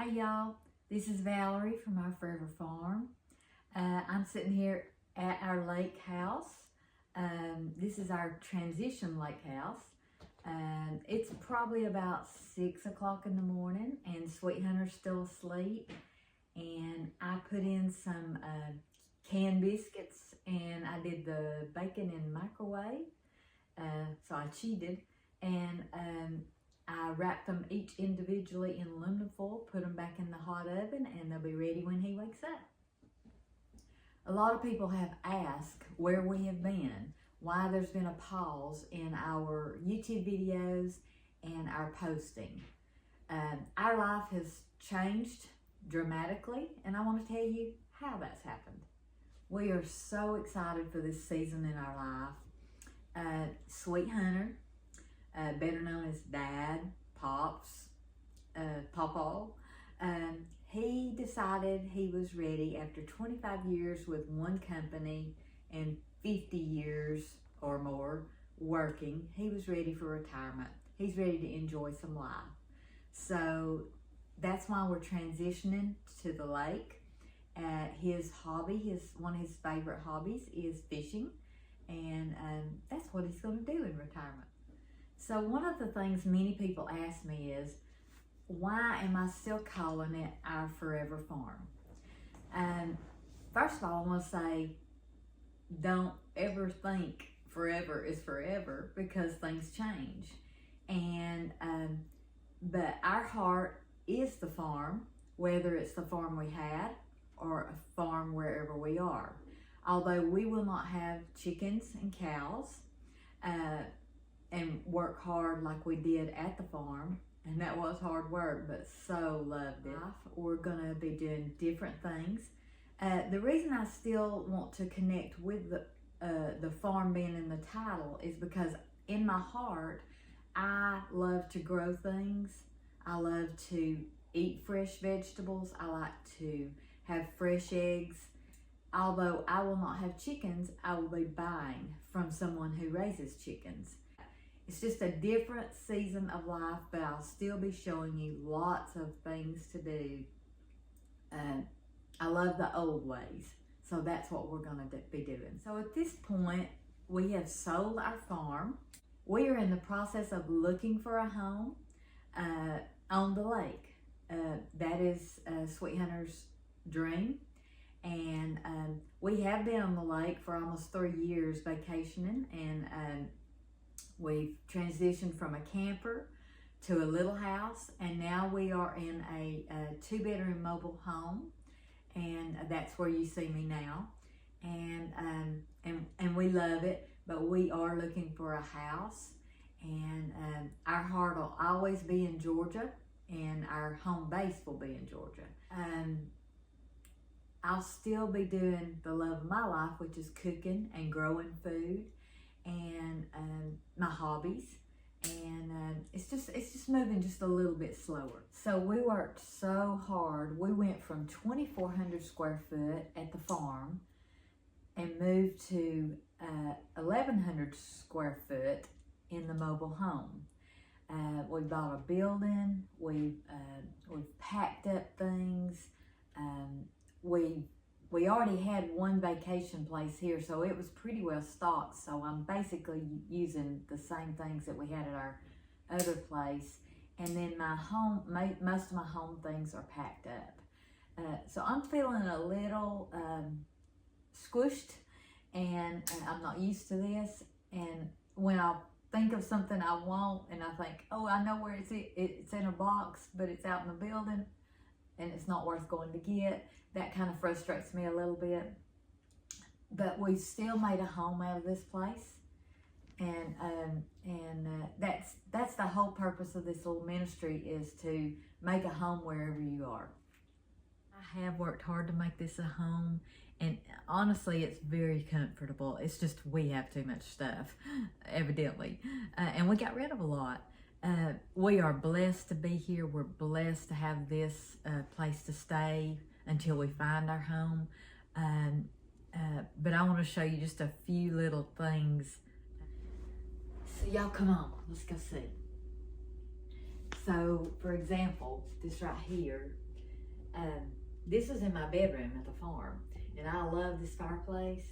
Hi y'all, this is Valerie from our Forever Farm. I'm sitting here at our lake house. This is our transition lake house. It's probably about 6 o'clock in the morning and Sweet Hunter's still asleep. And I put in some canned biscuits and I did the bacon in the microwave. So I cheated, and I wrapped them each individually in aluminum foil, put them back in the hot oven, and they'll be ready when he wakes up. A lot of people have asked where we have been, why there's been a pause in our YouTube videos and our posting. Our life has changed dramatically, and I want to tell you how that's happened. We are so excited for this season in our life. Sweet Hunter, better known as Dad, Pops, Pawpaw, he decided he was ready after 25 years with one company and 50 years or more working. He was ready for retirement. He's ready to enjoy some life. So that's why we're transitioning to the lake. His hobby, one of his favorite hobbies is fishing, and that's what he's going to do in retirement. So one of the things many people ask me is, why am I still calling it our Forever Farm? First of all, I want to say, don't ever think forever is forever, because things change. And but our heart is the farm, whether it's the farm we had or a farm wherever we are. Although we will not have chickens and cows and work hard like we did at the farm, and that was hard work, but so loved it. We're gonna be doing different things. The reason I still want to connect with the farm being in the title is because in my heart, I love to grow things. I love to eat fresh vegetables. I like to have fresh eggs. Although I will not have chickens, I will be buying from someone who raises chickens. It's just a different season of life, but I'll still be showing you lots of things to do. I love the old ways, so that's what we're going to be doing. So at this point, we have sold our farm. We are in the process of looking for a home on the lake. That is Sweet Hunter's dream. And we have been on the lake for almost 3 years vacationing, and we've transitioned from a camper to a little house, and now we are in a 2-bedroom mobile home, and that's where you see me now. And we love it, but we are looking for a house, and our heart will always be in Georgia, and our home base will be in Georgia. I'll still be doing the love of my life, which is cooking and growing food, and my hobbies, and it's just moving just a little bit slower. So we worked so hard. We went from 2,400 square foot at the farm and moved to 1,100 square foot in the mobile home. We bought a building. We've packed up things. We already had one vacation place here, so it was pretty well stocked. So I'm basically using the same things that we had at our other place. And then my home, most of my home things are packed up. So I'm feeling a little squished, and I'm not used to this. And when I think of something I want, and I think, oh, I know where it's in a box, but it's out in the building, and it's not worth going to get. That kind of frustrates me a little bit. But we still made a home out of this place, and that's the whole purpose of this little ministry, is to make a home wherever you are. I have worked hard to make this a home, and honestly, it's very comfortable. It's just we have too much stuff, evidently, and we got rid of a lot. We are blessed to be here. We're blessed to have this place to stay until we find our home. But I want to show you just a few little things. So y'all come on, let's go see. So for example, this right here, This was in my bedroom at the farm, and I love this fireplace.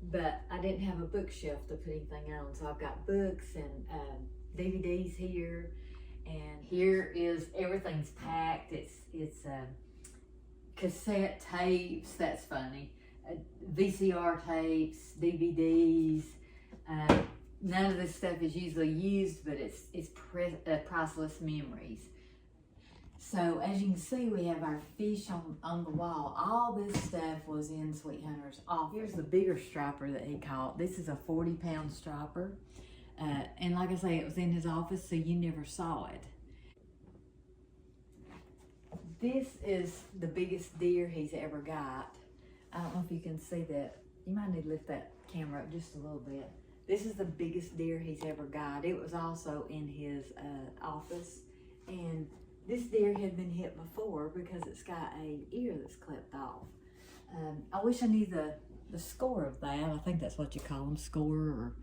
But I didn't have a bookshelf to put anything on, so I've got books and DVDs here, and here is everything's packed. It's cassette tapes. That's funny. VCR tapes, DVDs. None of this stuff is usually used, but it's priceless memories. So as you can see, we have our fish on the wall. All this stuff was in Sweet Hunter's office. Here's the bigger striper that he caught. This is a 40-pound striper. And like I say, it was in his office, so you never saw it. This is the biggest deer he's ever got. I don't know if you can see that. You might need to lift that camera up just a little bit. This is the biggest deer he's ever got. It was also in his office. And this deer had been hit before because it's got a ear that's clipped off. I wish I knew the score of that. I think that's what you call them, score, or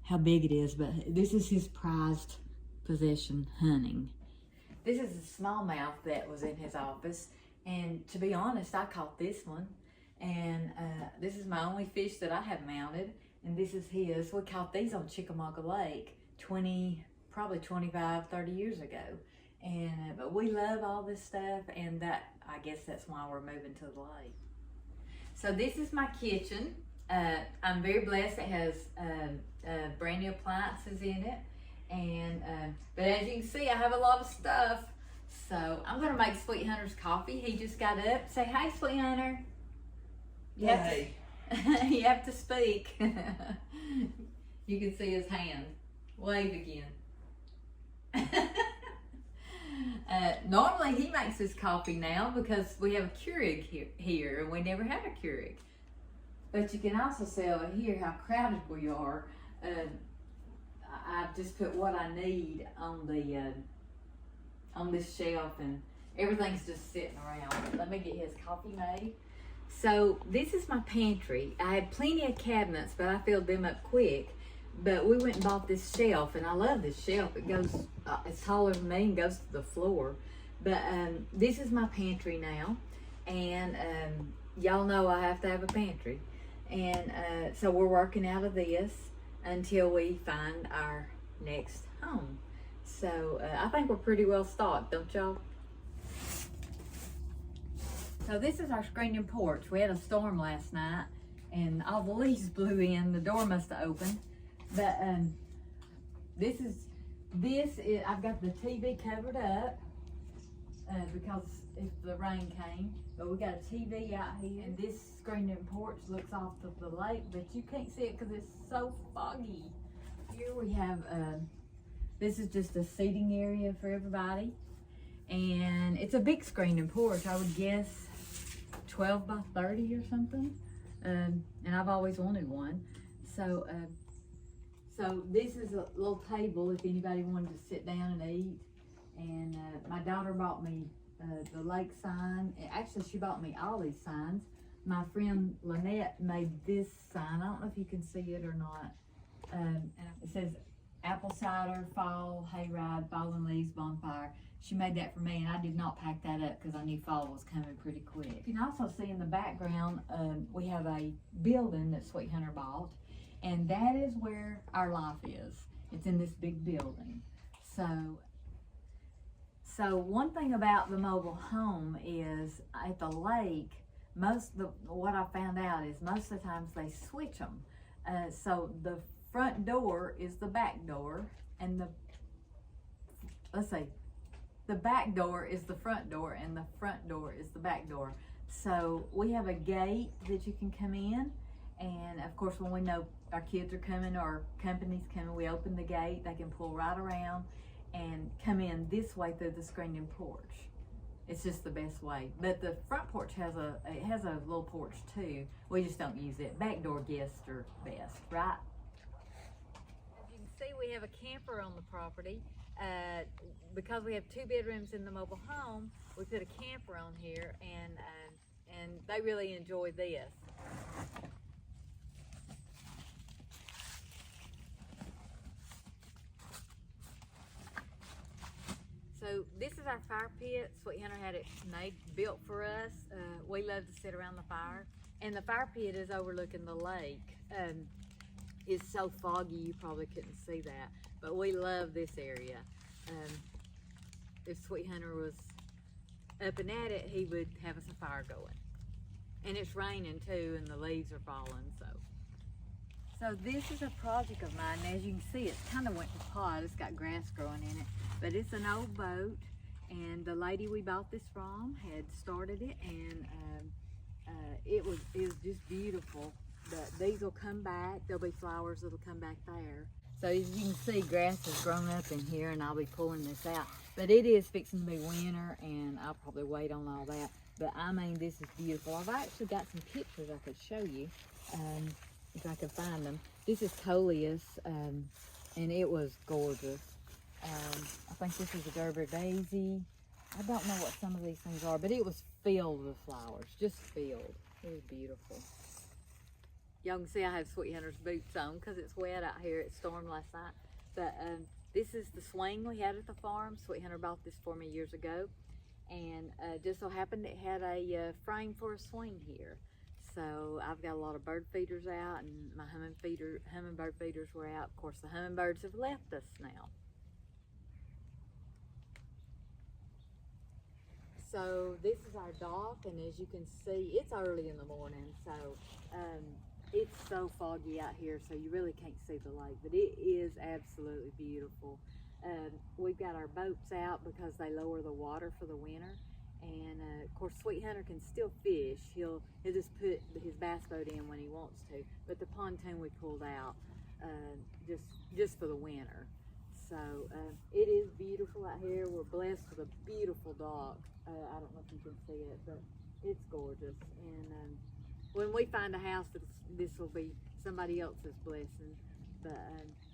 how big it is. But this is his prized possession, hunting. This is a smallmouth that was in his office. And to be honest, I caught this one. And this is my only fish that I have mounted. And this is his. We caught these on Chickamauga Lake probably 25, 30 years ago. And but we love all this stuff, and I guess that's why we're moving to the lake. So this is my kitchen. I'm very blessed. It has brand new appliances in it, and but as you can see, I have a lot of stuff. So I'm gonna make Sweet Hunter's coffee. He just got up. Say hi, Sweet Hunter. Hey. You have to speak. You can see his hand. Wave again. Normally he makes his coffee now because we have a Keurig here and we never had a Keurig. But you can also see over here how crowded we are. I just put what I need on this shelf, and everything's just sitting around. Let me get his coffee made. So this is my pantry. I had plenty of cabinets, but I filled them up quick. But we went and bought this shelf, and I love this shelf. It goes, it's taller than me and goes to the floor. But this is my pantry now, and y'all know I have to have a pantry. And so we're working out of this until we find our next home. So I think we're pretty well stocked, don't y'all? So this is our screened-in porch. We had a storm last night, and all the leaves blew in. The door must have opened. But this is I've got the TV covered up because if the rain came. But we got a TV out here, and this screened-in porch looks off to the lake, but you can't see it because it's so foggy. Here we have this is just a seating area for everybody, and it's a big screened-in porch. I would guess 12 by 30 or something, and I've always wanted one. So this is a little table if anybody wanted to sit down and eat. And my daughter bought me the lake sign. Actually, she bought me all these signs. My friend Lynette made this sign. I don't know if you can see it or not. It says apple cider, fall, hayride, fallen leaves, bonfire. She made that for me, and I did not pack that up because I knew fall was coming pretty quick. You can also see in the background, we have a building that Sweet Hunter bought. And that is where our life is. It's in this big building. So one thing about the mobile home is at the lake, what I found out is most of the times they switch them. So the front door is the back door, and the back door is the front door, and the front door is the back door. So we have a gate that you can come in. And of course, when we know our kids are coming or company's coming, we open the gate. They can pull right around and come in this way through the screened-in porch. It's just the best way. But the front porch has a little porch too. We just don't use it. Back door guests are best, right? As you can see, we have a camper on the property. Because we have 2 bedrooms in the mobile home, we put a camper on here, and they really enjoy this. So this is is our fire pit. Sweet Hunter had it built for us. We love to sit around the fire. And the fire pit is overlooking the lake. It's so foggy you probably couldn't see that. But we love this area. If Sweet Hunter was up and at it, he would have us a fire going. And it's raining too, and the leaves are falling, so this is a project of mine. As you can see, it's kind of went to pot. It's got grass growing in it, but it's an old boat, and the lady we bought this from had started it, and it was just beautiful. But these will come back. There'll be flowers that'll come back there. So as you can see, grass has grown up in here, and I'll be pulling this out. But it is fixing to be winter, and I'll probably wait on all that. But I mean, this is beautiful. I've actually got some pictures I could show you, if I could find them. This is coleus, and it was gorgeous. I think this is a Gerber daisy. I don't know what some of these things are, but it was filled with flowers, just filled. It was beautiful. Y'all can see I have Sweet Hunter's boots on because it's wet out here. It stormed last night. But this is the swing we had at the farm. Sweet Hunter bought this for me years ago. And just so happened it had a frame for a swing here. So I've got a lot of bird feeders out, and my hummingbird feeders were out. Of course, the hummingbirds have left us now. So this is our dock, and as you can see, it's early in the morning, so it's so foggy out here, so you really can't see the lake, but it is absolutely beautiful. We've got our boats out because they lower the water for the winter, and of course Sweet Hunter can still fish. He'll just put his bass boat in when he wants to, but the pontoon we pulled out just for the winter. So it is beautiful out here. We're blessed with a beautiful dock. I don't know if you can see it, but it's gorgeous. And when we find a house, this will be somebody else's blessing. But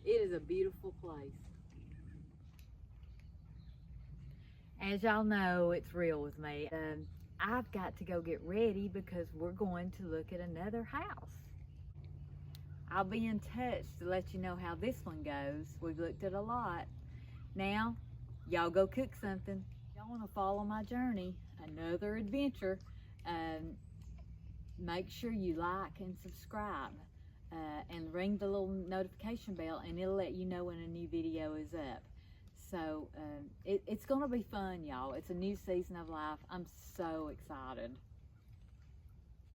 it is a beautiful place. As y'all know, it's real with me. I've got to go get ready because we're going to look at another house. I'll be in touch to let you know how this one goes. We've looked at a lot. Now, y'all go cook something. Y'all want to follow my journey, another adventure, make sure you like and subscribe and ring the little notification bell, and it'll let you know when a new video is up. So it's going to be fun, y'all. It's a new season of life. I'm so excited.